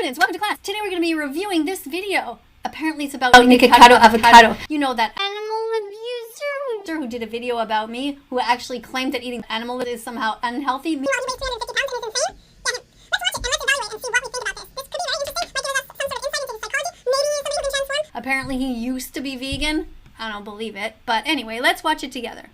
students, welcome to class. Today we're going to be reviewing this video. Apparently it's about Nikocado Avocado. You know, that animal abuser who did a video about me, who actually claimed that eating animal is somehow unhealthy. You want to make 350 pounds and it's insane? Yeah, let's watch it and let's evaluate and see what we think about this. This could be very interesting. Might give us some sort of insight into his psychology. Maybe somebody who can transform. Apparently he used to be vegan. I don't believe it. But anyway, let's watch it together.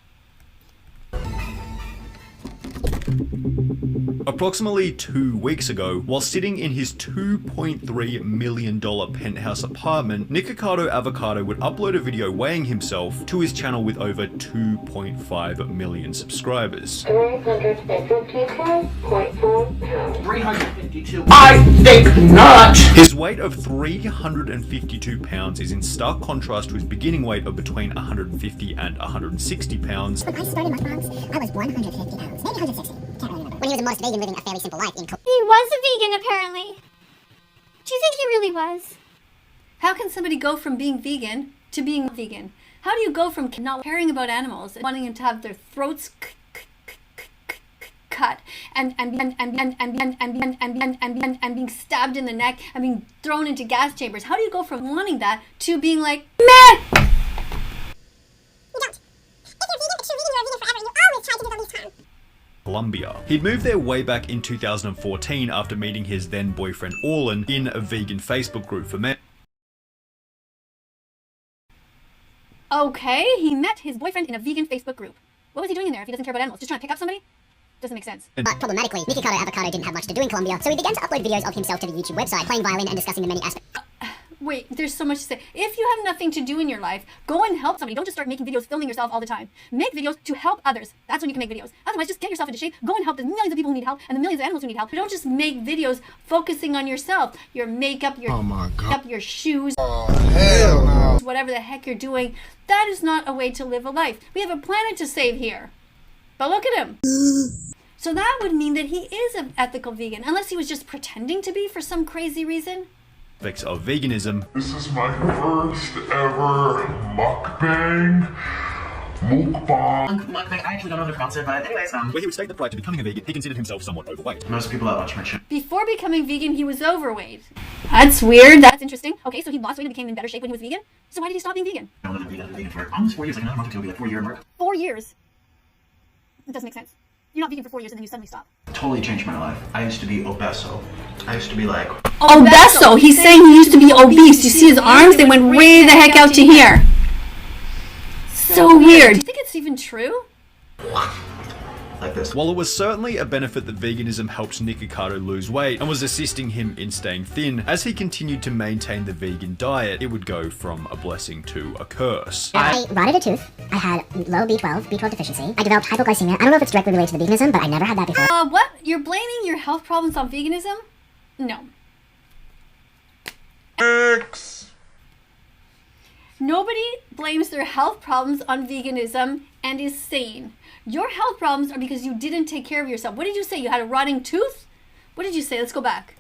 Approximately 2 weeks ago, while sitting in his $2.3 million penthouse apartment, Nikocado Avocado would upload a video weighing himself to his channel with over 2.5 million subscribers. 352.4 pounds. 352. I think not! His weight of 352 pounds is in stark contrast to his beginning weight of between 150 and 160 pounds. When I started my vlogs, I was 150 pounds, maybe 160. Can't really remember. When he was a modest vegan living a fairly simple life in He was a vegan, apparently. Do you think he really was? How can somebody go from being vegan to being vegan? How do you go from not caring about animals and wanting them to have their throats cut and being stabbed in the neck and being thrown into gas chambers? How do you go from wanting that to being like, meh? You don't. If you're vegan, a true vegan, you're a vegan forever. You always try to do the least harm. Colombia. He'd moved there way back in 2014 after meeting his then boyfriend Orlin in a vegan Facebook group for men. Okay, he met his boyfriend in a vegan Facebook group. What was he doing in there if he doesn't care about animals? Just trying to pick up somebody? Doesn't make sense. But problematically, Nikocado Avocado didn't have much to do in Colombia, so he began to upload videos of himself to the YouTube website, playing violin and discussing the many aspects. Wait, there's so much to say. If you have nothing to do in your life, go and help somebody. Don't just start making videos, filming yourself all the time. Make videos to help others. That's when you can make videos. Otherwise, just get yourself into shape. Go and help the millions of people who need help and the millions of animals who need help. But don't just make videos focusing on yourself. Your makeup, your your shoes, Hell no. whatever the heck you're doing. That is not a way to live a life. We have a planet to save here. But look at him. So that would mean that he is an ethical vegan, unless he was just pretending to be for some crazy reason. Aspects of veganism. This is my first ever mukbang. Mukbang. I actually don't know how to pronounce it, but anyways, Where he would state that prior to becoming a vegan, he considered himself somewhat overweight. most people that watch my channel Before becoming vegan, he was overweight. That's weird. That's interesting. Okay, so he lost weight and became in better shape when he was vegan. So why did he stop being vegan? know that I've been vegan for almost 4 years, like another month or two, it'll be like 4-year mark. 4 years. It doesn't make sense. You're not vegan for 4 years and then you suddenly stop. Totally changed my life. I used to be obeso. I used to be like, Obeso. He's saying he used to be obese. You see his arms? They went way the heck out to here. So weird. Do you think it's even true? like this. While it was certainly a benefit that veganism helped Nikocado lose weight and was assisting him in staying thin, as he continued to maintain the vegan diet, it would go from a blessing to a curse. I rotted a tooth. I had low B12 deficiency. I developed hypoglycemia. I don't know if it's directly related to the veganism, but I never had that before. What? You're blaming your health problems on veganism? No. X. Nobody blames their health problems on veganism and is sane. Your health problems are because you didn't take care of yourself. What did you say? You had a rotting tooth? What did you say? Let's go back.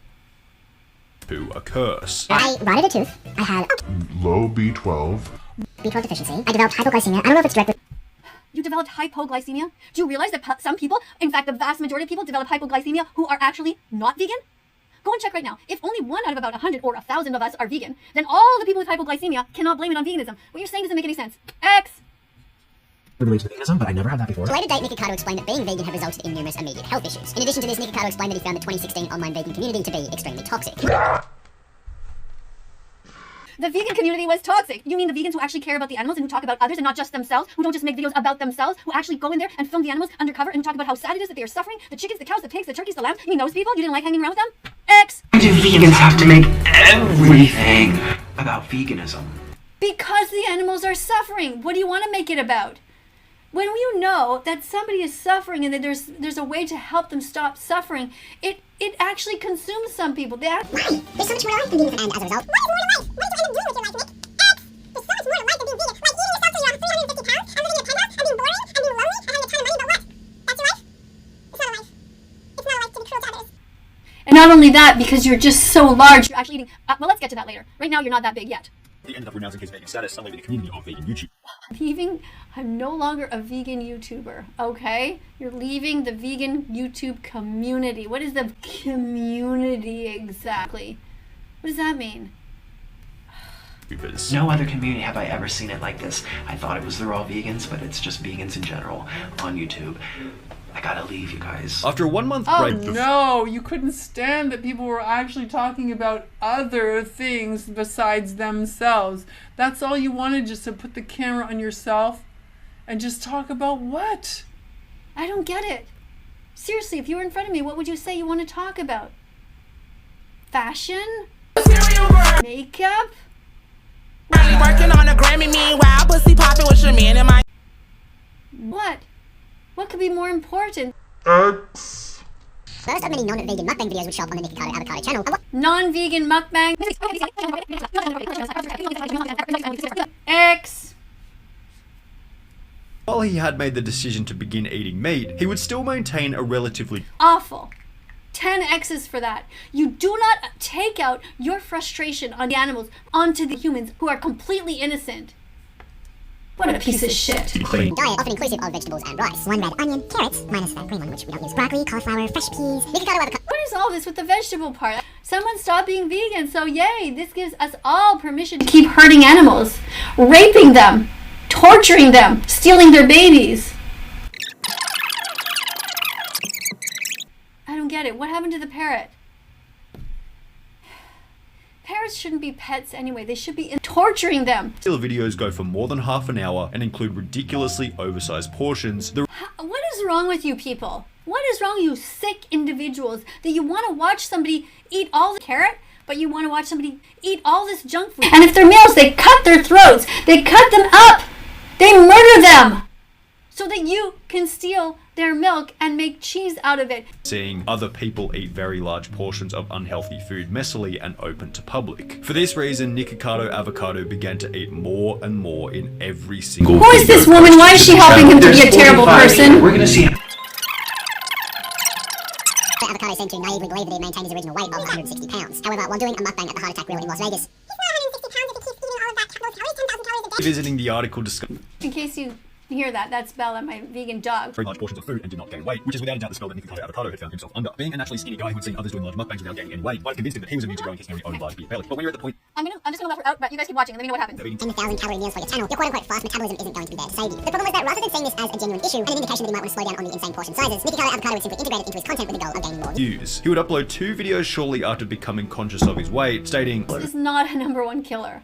To a curse. I rotted a tooth. I had Low B12. B12 deficiency. I developed hypoglycemia. I don't know if it's directly... You developed hypoglycemia? Do you realize that some people, in fact the vast majority of people, develop hypoglycemia who are actually not vegan? Go and check right now. If only 1 out of about 100 or 1,000 of us are vegan, then all the people with hypoglycemia cannot blame it on veganism. What you're saying doesn't make any sense. X. Related to veganism, but I never had that before. At a later date, Nikocado explained that being vegan had resulted in numerous immediate health issues. In addition to this, Nikocado explained that he found the 2016 online vegan community to be extremely toxic. The vegan community was toxic. You mean the vegans who actually care about the animals and who talk about others and not just themselves, who don't just make videos about themselves, who actually go in there and film the animals undercover and talk about how sad it is that they are suffering? The chickens, the cows, the pigs, the turkeys, the lambs. You mean those people? You didn't like hanging around with them? X. Why do vegans have to make everything about veganism? Because the animals are suffering. What do you want to make it about? When you know that somebody is suffering and that there's a way to help them stop suffering, it actually consumes some people. Why? There's so much more to life than veganism, and as a result, what is more to life? What does animal do with your life, Nick? X! There's so much more to life than being vegan. Like eating yourself till you're 350 pounds, and living in a penthouse, and being boring, and being lonely, and having a ton of money, but what? That's your life? It's not a life. It's not a life to be cruel to others. And not only that, because you're just so large, you're actually eating... well, let's get to that later. Right now, you're not that big yet. He ended up renouncing his vegan status and leaving the community of vegan YouTube. I'm no longer a vegan YouTuber, okay? You're leaving the vegan YouTube community. What is the community exactly? What does that mean? YouTubers. No other community have I ever seen it like this. I thought it was the raw vegans, but it's just vegans in general on YouTube. I gotta leave, you guys. After a 1 month Oh break, no, you couldn't stand that people were actually talking about other things besides themselves. That's all you wanted, just to put the camera on yourself and just talk about what? I don't get it. Seriously, if you were in front of me, what would you say you want to talk about? Fashion? Makeup? Working on a Grammy, meanwhile, pussy popping with your man in my. What? What could be more important? X. First of many non-vegan mukbang videos would show up on the Nikocado Avocado channel. And what Non-vegan mukbang? X. while he had made the decision to begin eating meat, he would still maintain a relatively Awful. 10 X's for that. You do not take out your frustration on the animals onto the humans who are completely innocent. What a piece of shit. clean. diet often inclusive of vegetables and rice. 1 red onion, carrots, minus that green one which we don't use. Broccoli, cauliflower, fresh peas, Nikocado Avocado. What is all this with the vegetable part? Someone stop being vegan, so yay, this gives us all permission to keep hurting animals, raping them, torturing them, stealing their babies. I don't get it. What happened to the parrot? Parrots shouldn't be pets anyway. They should be torturing them. Still, videos go for more than half an hour and include ridiculously oversized portions. The What is wrong with you people? What is wrong, you sick individuals, that you want to watch somebody eat all the carrot, but you want to watch somebody eat all this junk food? And if they're males, they cut their throats. They cut them up. They murder them so that you can steal their milk and make cheese out of it. seeing other people eat very large portions of unhealthy food messily and open to public. For this reason, Nikocado Avocado began to eat more and more in every single Who is video this woman? Why is she helping him to be a There's terrible 45 person? here. We're gonna see. The avocado seemed to naively believe that he maintained his original weight of 160 pounds. However, while doing a mukbang at the Heart Attack Grill in Las Vegas, he's not 160 pounds if he keeps eating all of that those calories, 10,000 calories a day. Visiting the article discussed In case you hear that, that's Bella, my vegan dog. very large portions of food and did not gain weight, which is without a doubt the spell that Nikocado Avocado had found himself under. Being a naturally skinny guy who had seen others doing large mukbangs without gaining any weight, might have convinced him that he was immune to growing his very own large beef belly. But when you're at the point I'm just gonna let her out, but you guys keep watching and let me know what happens. of eating In the 1,000-calorie meals for your channel, your quote-unquote fast metabolism isn't going to be there to save you. The problem was that rather than seeing this as a genuine issue and an indication that he might want to slow down on the insane portion sizes, Nikocado Avocado would simply integrate it into his content with the goal of gaining more views, he would upload 2 videos shortly after becoming conscious of his weight, stating, This is not a #1 killer.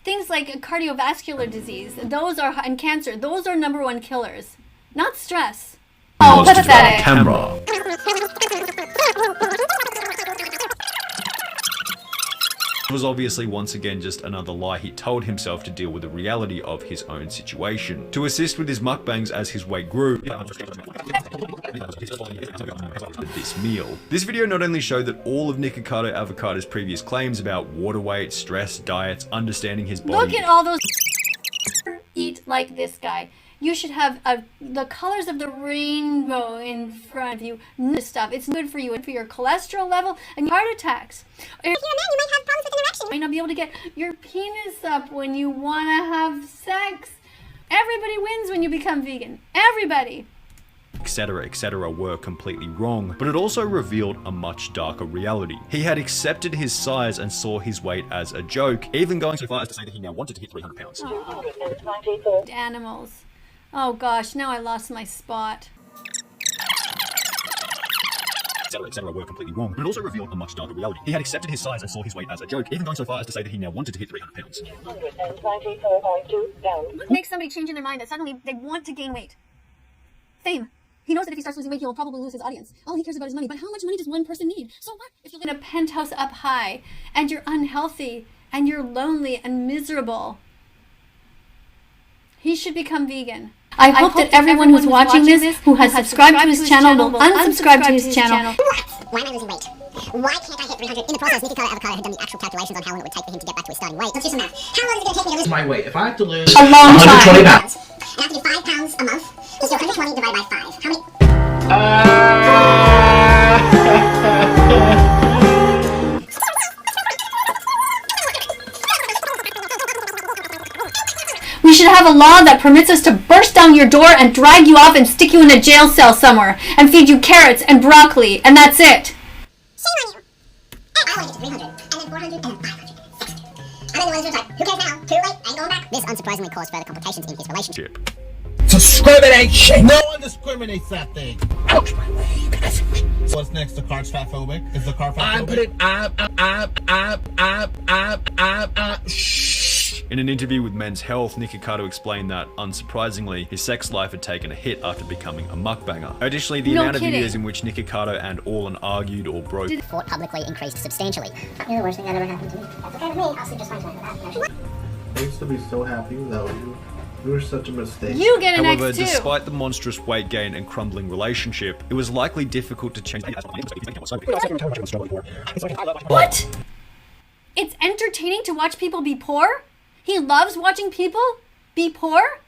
Things like cardiovascular disease, those are, and cancer, those are #1 killers, not stress. Oh, "Lost his pathetic. camera. It was obviously once again just another lie he told himself to deal with the reality of his own situation. To assist with his mukbangs as his weight grew, this meal. This video not only showed that all of Nikocado Avocado's previous claims about water weight, stress, diets, understanding his body, Look at all those eat like this guy. You should have the colors of the rainbow in front of you. This stuff, it's good for you and for your cholesterol level and your heart attacks. If you're a man, you might have problems with an erection. You might not be able to get your penis up when you want to have sex. Everybody wins when you become vegan. Everybody. etc., were completely wrong, but it also revealed a much darker reality. He had accepted his size and saw his weight as a joke, even going so far as to say that he now wanted to hit 300 pounds. Animals. Oh gosh, now I lost my spot. etc., were completely wrong, but it also revealed a much darker reality. He had accepted his size and saw his weight as a joke, even going so far as to say that he now wanted to hit 300 pounds. What makes somebody change in their mind that suddenly they want to gain weight? Fame. He knows that if he starts losing weight, he will probably lose his audience. All he cares about is money. But how much money does one person need? So what? If you live in a penthouse up high, and you're unhealthy, and you're lonely and miserable, he should become vegan. I hope that everyone who's watching this, who has subscribed to his channel, will unsubscribe to his channel. Why am I losing weight? Why can't I hit 300? In the process, Nikocado Avocado had done the actual calculations on how long it would take for him to get back to his starting weight. Let's do some math. How long is it going to take me to lose My weight. If I have to lose A long 120 time. pounds. And I have to do 5 pounds a month. Is 120 divided by 5. How many? We should have a law that permits us to burst down your door and drag you off and stick you in a jail cell somewhere and feed you carrots and broccoli, and that's it. Shame on you. I want to get to 300, and then 400, and then 500, 600. And then the ones who's like, who cares now? Too late, ain't going back. This unsurprisingly caused further complications in his relationship. Discrimination! No one discriminates that thing. Ouch, my leg. What's next? The card's fatphobic? Is the card fatphobic? In an interview with Men's Health, Nick Hikaru explained that, unsurprisingly, his sex life had taken a hit after becoming a mukbanger. Additionally, the No amount kidding. of videos in which Nick Hikaru and Orlan argued or broke Fought publicly increased substantially. You're the worst thing that ever happened to me. That's okay with me. I'll sleep just fine tonight. I used to be so happy without you. You were such a mistake. You get an However, X too. despite the monstrous weight gain and crumbling relationship, it was likely difficult to change. What? It's entertaining to watch people be poor? He loves watching people be poor?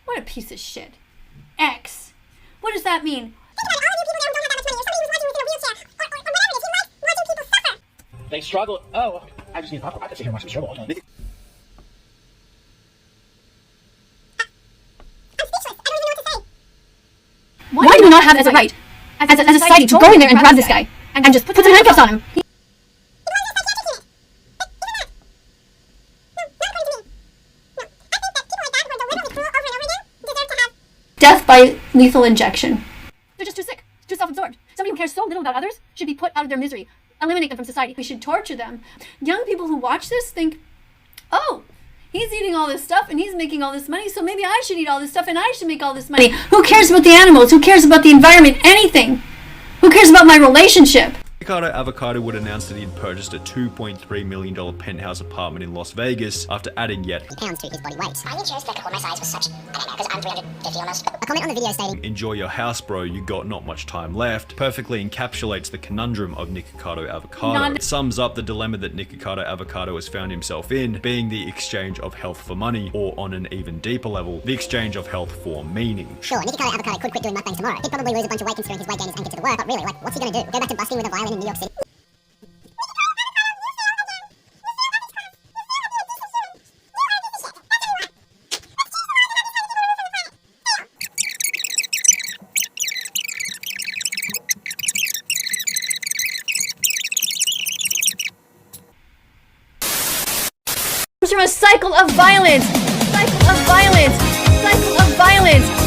What a piece of shit. X. What does that mean? They struggle. Oh, I just need popcorn. I can sit here and watch them struggle all day. Why do we not have as a right, as a society, to go in there and grab this guy and just put some handcuffs on him? Death by lethal injection. They're just too sick, too self-absorbed. Somebody who cares so little about others should be put out of their misery. Eliminate them from society. We should torture them. Young people who watch this think, oh, he's eating all this stuff and he's making all this money, so maybe I should eat all this stuff and I should make all this money. Who cares about the animals? Who cares about the environment? Anything. Who cares about my relationship? Ricardo Avocado would announce that he'd purchased a $2.3 million penthouse apartment in Las Vegas after adding yet Pounds to his body weight. I didn't choose to hold my size was such, I don't know, because I'm 350 almost. A comment on the video stating, "Enjoy your house, bro, you got not much time left," perfectly encapsulates the conundrum of Nick Hikaru Avocado. It sums up the dilemma that Nick Hikaru Avocado has found himself in, being the exchange of health for money, or on an even deeper level, the exchange of health for meaning. sure, Nick Avocado could quit doing mukbangs tomorrow. He'd probably lose a bunch of weight considering his weight gain is anchored to the work, but really, like, what's he gonna do? Go back to busking with a violin in New York City? From a cycle of violence, cycle of violence, cycle of violence.